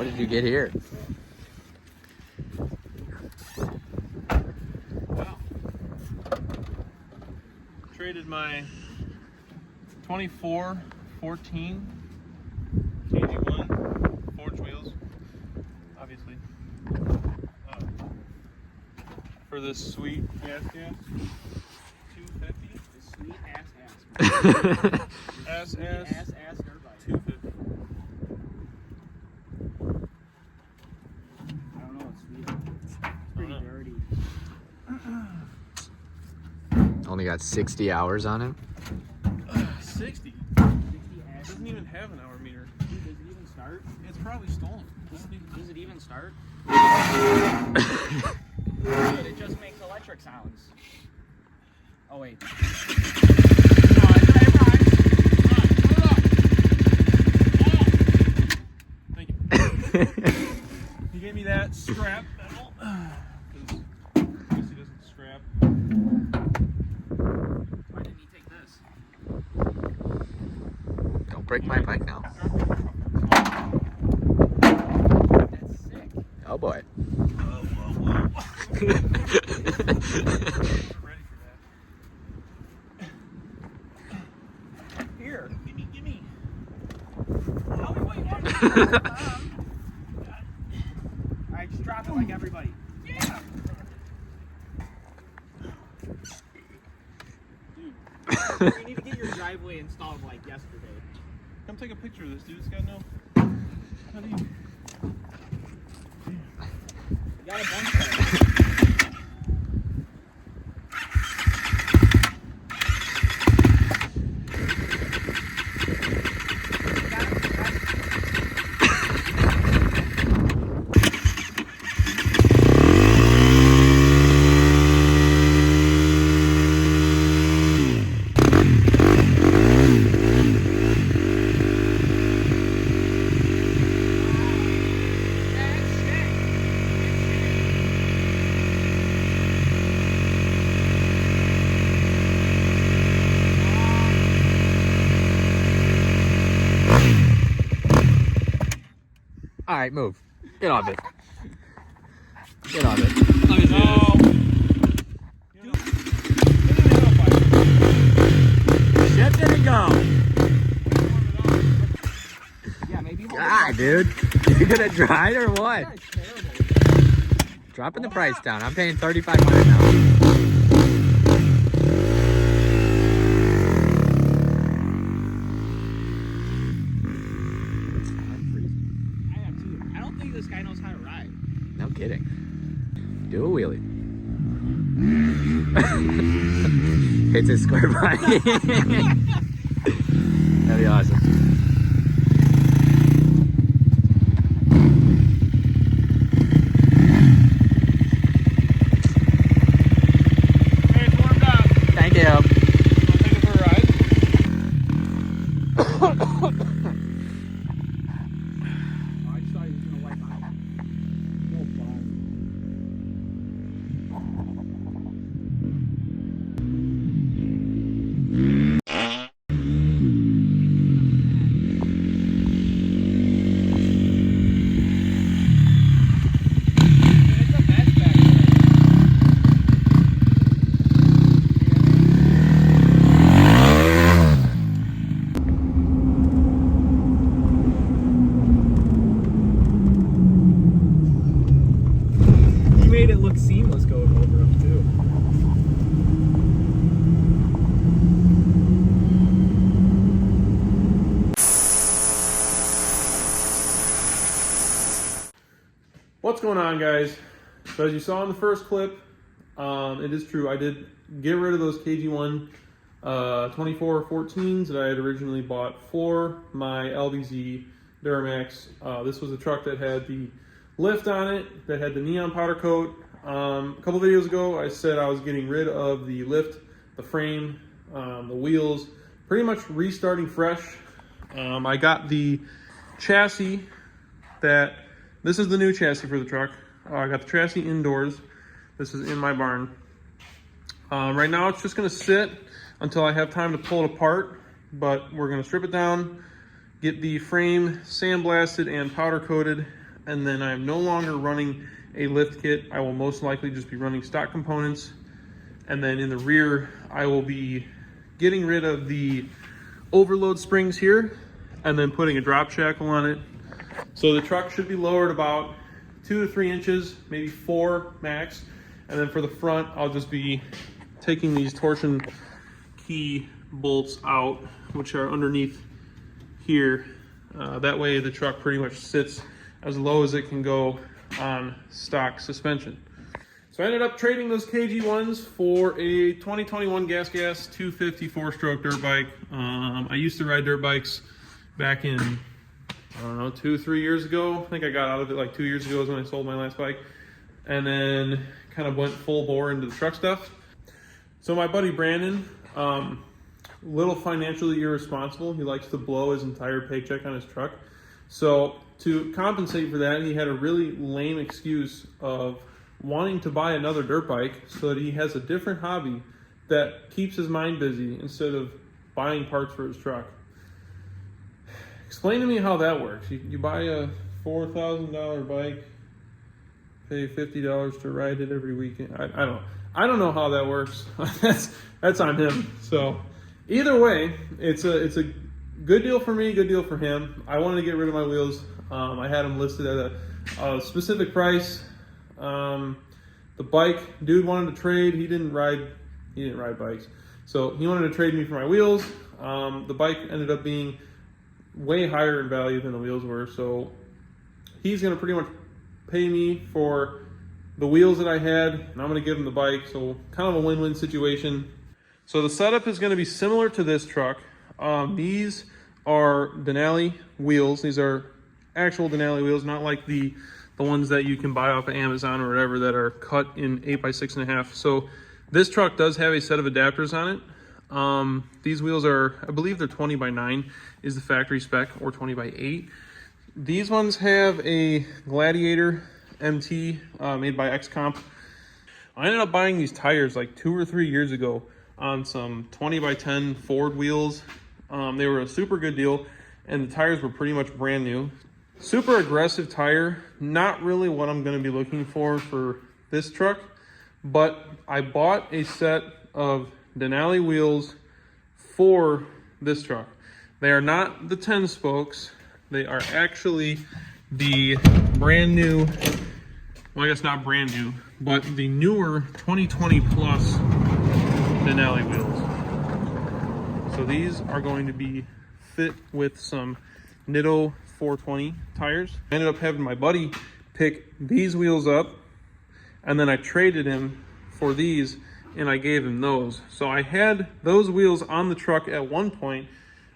What did you get here? Wow. Traded my 24-14 KG1 forged wheels, obviously, for this sweet gasgas 250. The sweet ass. Ass dirt bike. 250. I don't know, it's sweet. It's pretty dirty. Only got 60 hours on it. 60? 60 ass. Doesn't even have an hour meter. Dude, does it even start? It's probably stolen. Does it even start? Dude, it just makes electric sounds. Oh wait. Thank you. He gave me that strap pedal. Because I guess he doesn't strap. Why didn't he take this? Don't break my bike now. That's sick. Oh boy. Whoa. Ready for that. Here, gimme. Tell me what you want. Alright, just drop it like everybody. Yeah. Dude, You need to get your driveway installed like yesterday. come take a picture of this, dude. It's got no. How do you? You got a bunch of All right, move. Get off it. Get off it. Let me Shift it and go. yeah, maybe. God, dude. You gonna try it or what? That's terrible. Dropping the price down. I'm paying $3,500 now. I have too. I don't think this guy knows how to ride. No kidding. Do a wheelie. Hits a square body. That'd be awesome. Hey, it's warmed up. Thank you. I'll take it for a ride. Oh, I just thought he was gonna wipe out. No fun. It's a mess back there. He made it look seamless going over him too. What's going on, guys? So as you saw in the first clip, it is true. I did get rid of those KG1 24-14s that I had originally bought for my LBZ Duramax. This was a truck that had the lift on it, that had the neon powder coat. A couple videos ago, I said I was getting rid of the lift, the frame, the wheels, pretty much restarting fresh. I got the chassis that, this is the new chassis for the truck. I got the chassis indoors. This is in my barn. Right now it's just gonna sit until I have time to pull it apart, but we're gonna strip it down, get the frame sandblasted and powder coated, and then I'm no longer running a lift kit. I will most likely just be running stock components. And then in the rear, I will be getting rid of the overload springs here and then putting a drop shackle on it. So the truck should be lowered about 2 to 3 inches, maybe 4 max. And then for the front, I'll just be taking these torsion key bolts out, which are underneath here. That way the truck pretty much sits as low as it can go on stock suspension. So I ended up trading those KG1s for a 2021 GasGas 250 4-stroke dirt bike. I used to ride dirt bikes back in, I don't know, 2-3 years ago. I think I got out of it like 2 years ago is when I sold my last bike. And then kind of went full bore into the truck stuff. So my buddy Brandon, little financially irresponsible. He likes to blow his entire paycheck on his truck. So to compensate for that, he had a really lame excuse of wanting to buy another dirt bike so that he has a different hobby that keeps his mind busy instead of buying parts for his truck. Explain to me how that works. You buy a $4,000 bike, pay $50 to ride it every weekend. I don't know how that works. that's on him. So either way, it's a good deal for me, good deal for him. I wanted to get rid of my wheels. I had them listed at a specific price. The bike, dude wanted to trade. He didn't ride bikes, so he wanted to trade me for my wheels. The bike ended up being way higher in value than the wheels were, so he's gonna pretty much pay me for the wheels that I had, and I'm gonna give him the bike. So kind of a win-win situation. So the setup is gonna be similar to this truck. These are Denali wheels. These are actual Denali wheels, not like the ones that you can buy off of Amazon or whatever that are cut in 8x6.5. So this truck does have a set of adapters on it. These wheels are, I believe they're 20x9 is the factory spec, or 20x8. These ones have a Gladiator MT made by XComp. I ended up buying these tires like 2 or 3 years ago on some 20x10 Ford wheels. They were a super good deal, and the tires were pretty much brand new. Super aggressive tire, not really what I'm going to be looking for this truck, but I bought a set of Denali wheels for this truck. They are not the 10 spokes. They are actually the brand new, well, I guess not brand new, but the newer 2020 plus Denali wheels. So these are going to be fit with some Nitto 420 tires. I ended up having my buddy pick these wheels up, and then I traded him for these, and I gave him those. So I had those wheels on the truck at one point.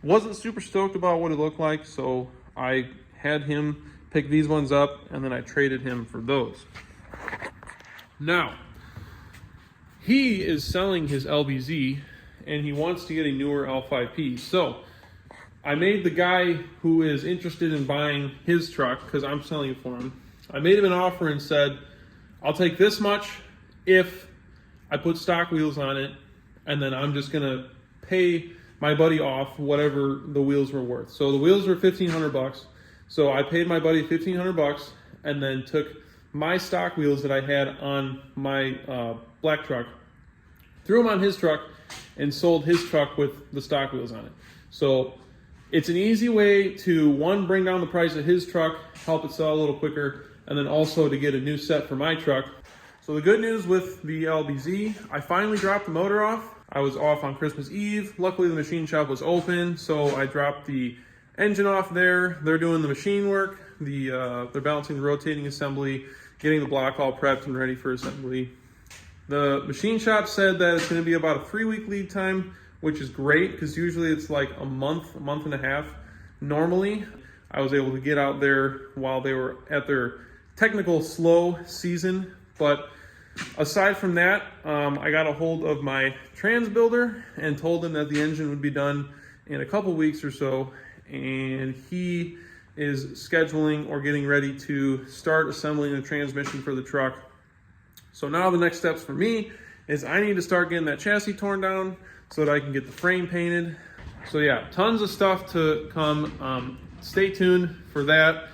Wasn't super stoked about what it looked like, so I had him pick these ones up, and then I traded him for those. Now, he is selling his LBZ, and he wants to get a newer L5P. So I made the guy who is interested in buying his truck, because I'm selling it for him, I made him an offer and said, I'll take this much if I put stock wheels on it, and then I'm just gonna pay my buddy off whatever the wheels were worth. So the wheels were $1,500. So I paid my buddy $1,500 and then took my stock wheels that I had on my black truck, threw them on his truck, and sold his truck with the stock wheels on it. So it's an easy way to, one, bring down the price of his truck, help it sell a little quicker, and then also to get a new set for my truck. So the good news with the LBZ, I finally dropped the motor off. I was off on Christmas Eve. Luckily the machine shop was open, so I dropped the engine off there. They're doing the machine work. They're balancing the rotating assembly, getting the block all prepped and ready for assembly. The machine shop said that it's gonna be about a 3-week lead time, which is great because usually it's like a month and a half. Normally, I was able to get out there while they were at their technical slow season. But aside from that, I got a hold of my trans builder and told him that the engine would be done in a couple weeks or so. And he is scheduling or getting ready to start assembling the transmission for the truck. So now the next steps for me is I need to start getting that chassis torn down so that I can get the frame painted. So yeah, tons of stuff to come. Stay tuned for that.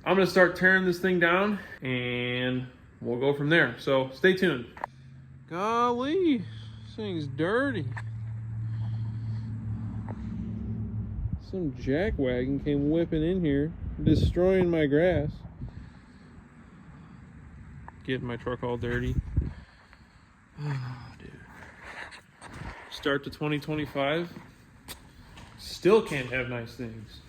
I'm gonna start tearing this thing down and we'll go from there. So stay tuned. Golly, this thing's dirty. Some jackwagon came whipping in here, destroying my grass. Getting my truck all dirty. Oh, dude. Start to 2025. Still can't have nice things.